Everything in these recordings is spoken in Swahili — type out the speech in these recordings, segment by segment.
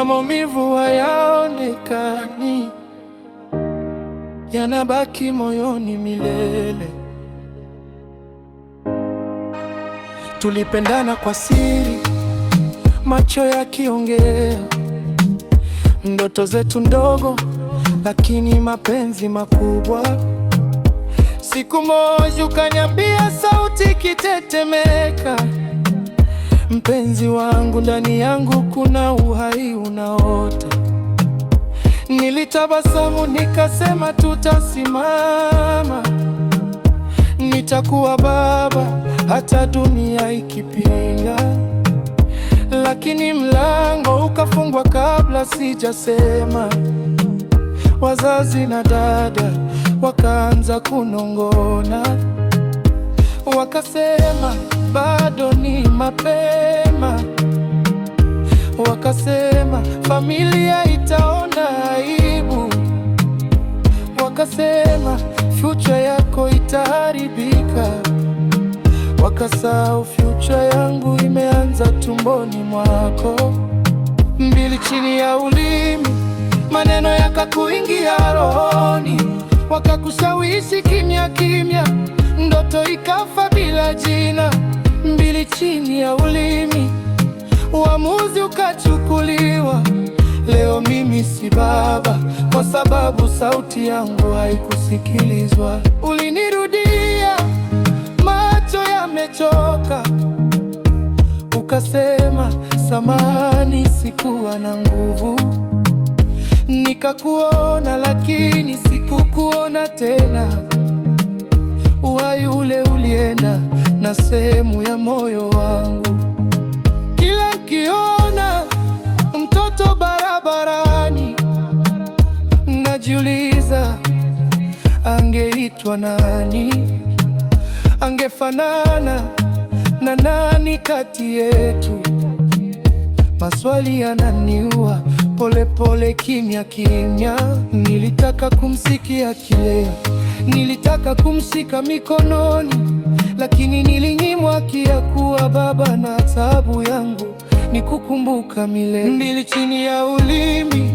maumivu hayaonekani, yanabaki moyoni milele. Tulipendana kwa siri, macho yakiongea, ndoto zetu ndogo lakini mapenzi makubwa. Siku moja ukaniambia, sauti ikitetemeka, mpenzi wangu, ndani yangu kuna uhai unaota. Nilitabasamu nikasema, tutasimama, nitakuwa baba hata dunia ikipinga. Lakini mlango ukafungwa kabla sijasema. Wazazi na dada wakaanza kunong'ona, wakasema bado ni mapema, wakasema familia itaona aibu, wakasema future yako itaharibika. Wakasahau future yangu imeanza tumboni mwako. Mbili chini ya ulimi, maneno yakakuingia rohoni, wakakushawishi kimya kimya, ndoto ikafa bila jina. Mbili chini ya ulimi, uamuzi ukachukuliwa. Leo mimi si baba kwa sababu sauti yangu haikusikilizwa. Ulinirudia, macho yamechoka, ukasema samahani, sikuwa na nguvu. Nikakuona lakini sikukuona tena. Uhai ule ulienda na sehemu ya moyo wangu. Kila nikiona mtoto barabarani, najiuliza angeitwa nani, angefanana na nani kati yetu. Maswali yananiua polepole, kimya kimya. Nilitaka kumsikia kileo, nilitaka kumshika mikononi, lakini nilinyimwa haki ya kuwa baba, na taabu yangu ni kukumbuka milele. Mbili chini ya ulimi,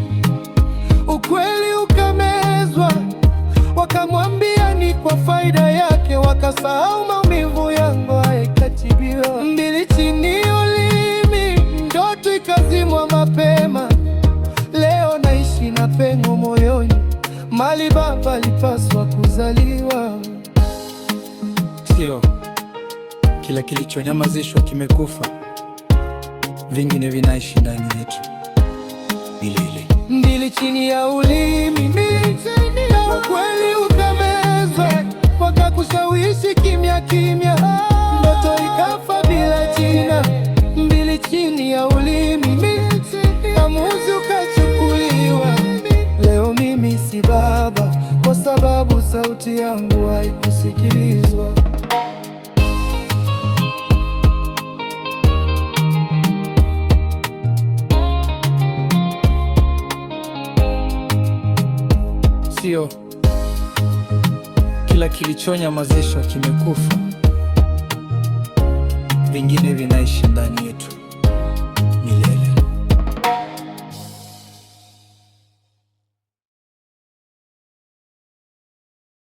ukweli ukamezwa. Wakamwambia ni kwa faida yake, wakasahau maumivu yangu haikatibiwa. Mbili chini ya ulimi, ndoto ikazimwa mapema. Leo naishi na pengo moyoni, mali baba alipaswa kuzaliwa. Sio kila kilichonyamazishwa kimekufa, vingine vinaishi ndani yetu milele. Mbili chini ya ulimi, ukweli ukamezwa. Wakakushawishi kimya kimya, ndoto ikafa bila jina. Mbili chini ya ulimi, uamuzi ukachukuliwa. Leo mimi si baba kwa sababu sauti yangu haikusikilizwa. Sio kila kilichonyamazishwa kimekufa, vingine vinaishi ndani yetu.